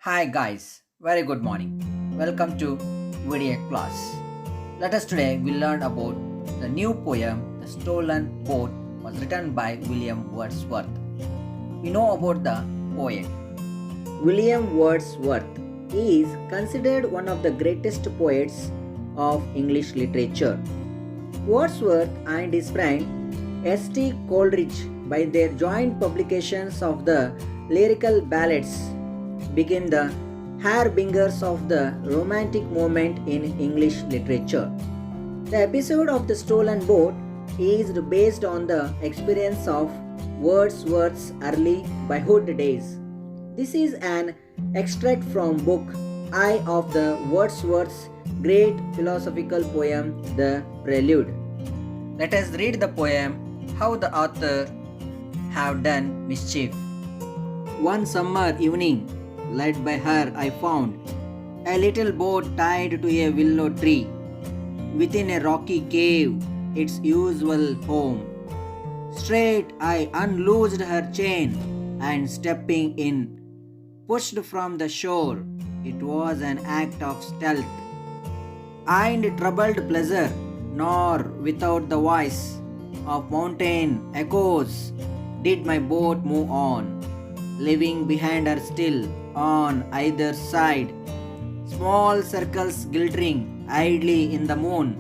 Hi guys, very good morning. Welcome to video class. Let us today we learn about the new poem The Stolen Boat was written by William Wordsworth. We know about the poet. William Wordsworth is considered one of the greatest poets of English literature. Wordsworth and his friend S.T. Coleridge, by their joint publications of the lyrical ballads, became the harbingers of the romantic movement in English literature. The episode of The Stolen Boat is based on the experience of Wordsworth's early boyhood days. This is an extract from book I of the Wordsworth's great philosophical poem The Prelude. Let us read the poem How the Author Have Done Mischief. One summer evening, led by her, I found a little boat tied to a willow tree within a rocky cave, its usual home. Straight I unloosed her chain and stepping in, pushed from the shore. It was an act of stealth and troubled pleasure, nor without the voice of mountain echoes did my boat move on, leaving behind her still on either side small circles glittering idly in the moon,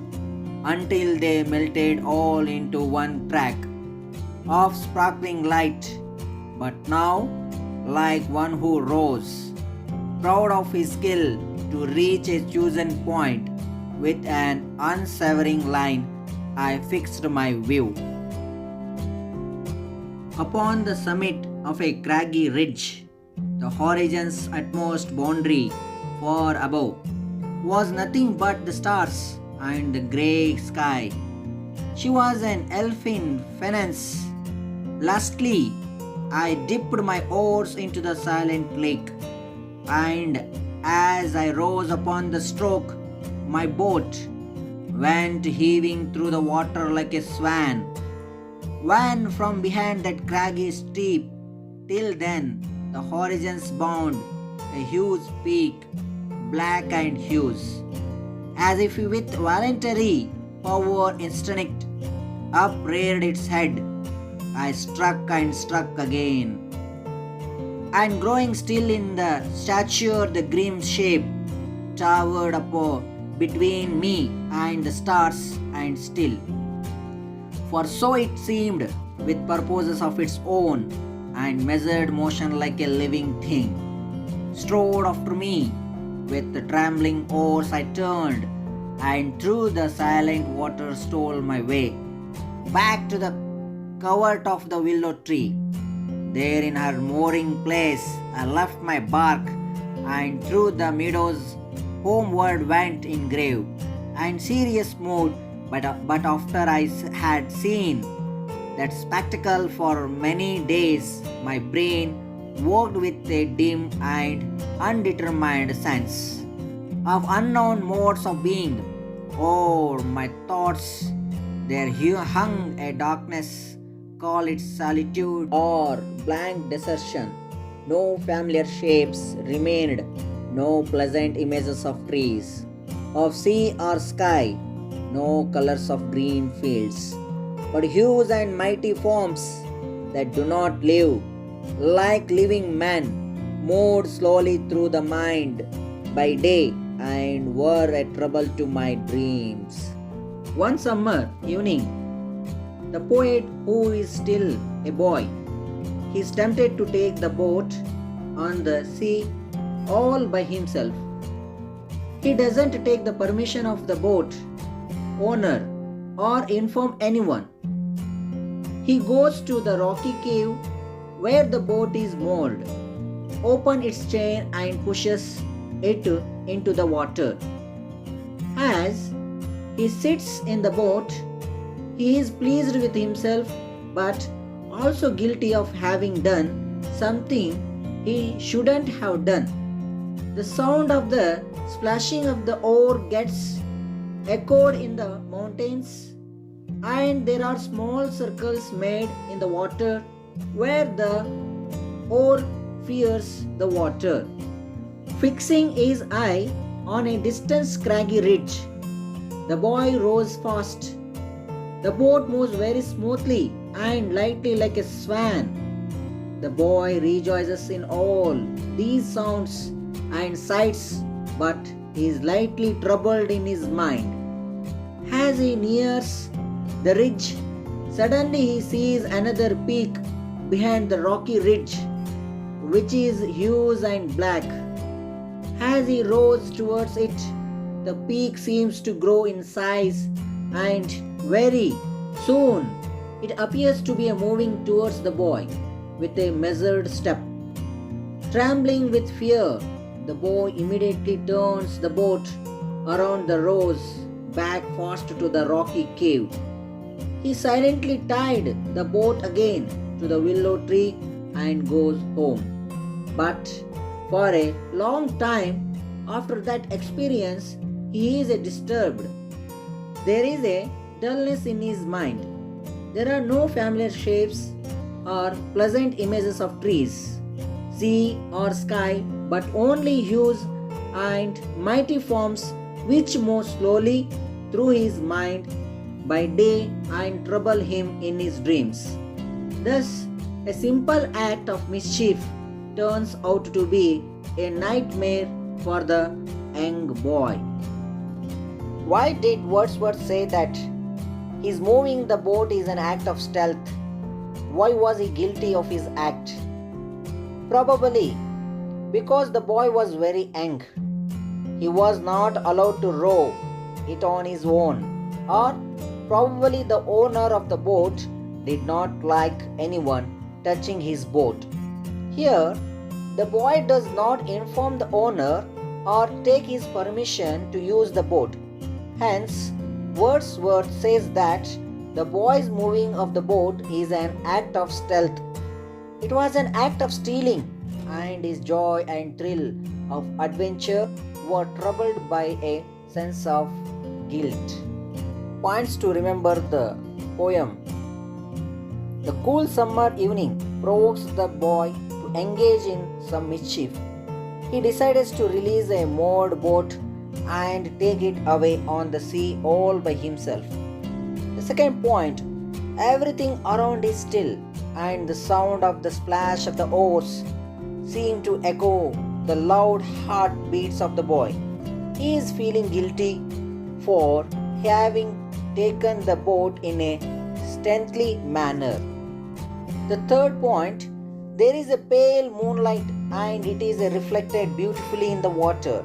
until they melted all into one track of sparkling light. But now, like one who rose, proud of his skill to reach a chosen point, with an unswerving line I fixed my view upon the summit of a craggy ridge. The horizon's utmost boundary, far above, was nothing but the stars and the grey sky. She was an elfin phoenix. Lastly, I dipped my oars into the silent lake, and as I rose upon the stroke, my boat went heaving through the water like a swan. When from behind that craggy steep, till then the horizon's bound a huge peak, black and huge, as if with voluntary power instinct upreared its head. I struck and struck again, and growing still in the stature, the grim shape towered up between me and the stars, and still, for so it seemed, with purposes of its own, and measured motion like a living thing, strode after me. With the trembling oars I turned, and through the silent water stole my way back to the covert of the willow tree. There in her mooring place I left my bark, and through the meadows homeward went in grave and serious mood. But after I had seen that spectacle for many days, my brain worked with a dim and undetermined sense of unknown modes of being. O'er my thoughts there hung a darkness, call it solitude or blank desertion. No familiar shapes remained, no pleasant images of trees, of sea or sky, no colors of green fields, but hues and mighty forms that do not live, like living men, moved slowly through the mind by day and were a trouble to my dreams. One summer evening, the poet, who is still a boy, is tempted to take the boat on the sea all by himself. He doesn't take the permission of the boat owner or inform anyone. He goes to the rocky cave where the boat is moored, opens its chain and pushes it into the water. As he sits in the boat, he is pleased with himself, but also guilty of having done something he shouldn't have done. The sound of the splashing of the oar gets echoed in the mountains, and there are small circles made in the water where the oar fears the water. Fixing his eye on a distant craggy ridge, the boy rows fast. The boat moves very smoothly and lightly like a swan. The boy rejoices in all these sounds and sights, but he is lightly troubled in his mind. As he nears the ridge, suddenly he sees another peak behind the rocky ridge, which is huge and black. As he rows towards it, the peak seems to grow in size, and very soon it appears to be moving towards the boy with a measured step. Trembling with fear, the boy immediately turns the boat around the rows back fast to the rocky cave. He silently tied the boat again to the willow tree and goes home. But for a long time after that experience, he is disturbed. There is a dullness in his mind. There are no familiar shapes or pleasant images of trees, sea, or sky, but only hues and mighty forms which move slowly through his mind by day and trouble him in his dreams. Thus, a simple act of mischief turns out to be a nightmare for the young boy. Why did Wordsworth say that his moving the boat is an act of stealth? Why was he guilty of his act? Probably because the boy was very young. He was not allowed to row it on his own, or probably the owner of the boat did not like anyone touching his boat. Here, the boy does not inform the owner or take his permission to use the boat. Hence, Wordsworth says that the boy's moving of the boat is an act of stealth. It was an act of stealing, and his joy and thrill of adventure were troubled by a sense of guilt. Points to remember the poem. The cool summer evening provokes the boy to engage in some mischief. He decides to release a moored boat and take it away on the sea all by himself. The second point, everything around is still, and the sound of the splash of the oars seem to echo the loud heartbeats of the boy. He is feeling guilty for having taken the boat in a stealthy manner. The third point, there is a pale moonlight and it is reflected beautifully in the water.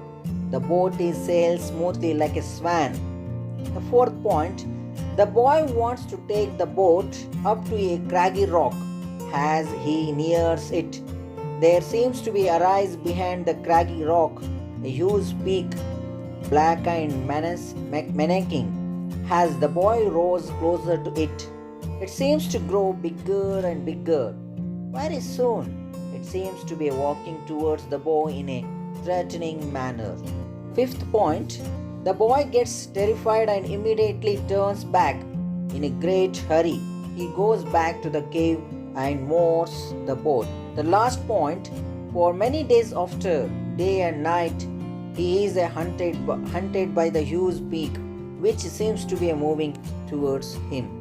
The boat is sailed smoothly like a swan. The fourth point, the boy wants to take the boat up to a craggy rock. As he nears it, there seems to be arise behind the craggy rock a huge peak, black and menacing. As the boy rows closer to it, it seems to grow bigger and bigger. Very soon, it seems to be walking towards the boy in a threatening manner. Fifth point, the boy gets terrified and immediately turns back in a great hurry. He goes back to the cave and moors the boat. The last point, for many days after, day and night, he is hunted by the huge peak which seems to be moving towards him.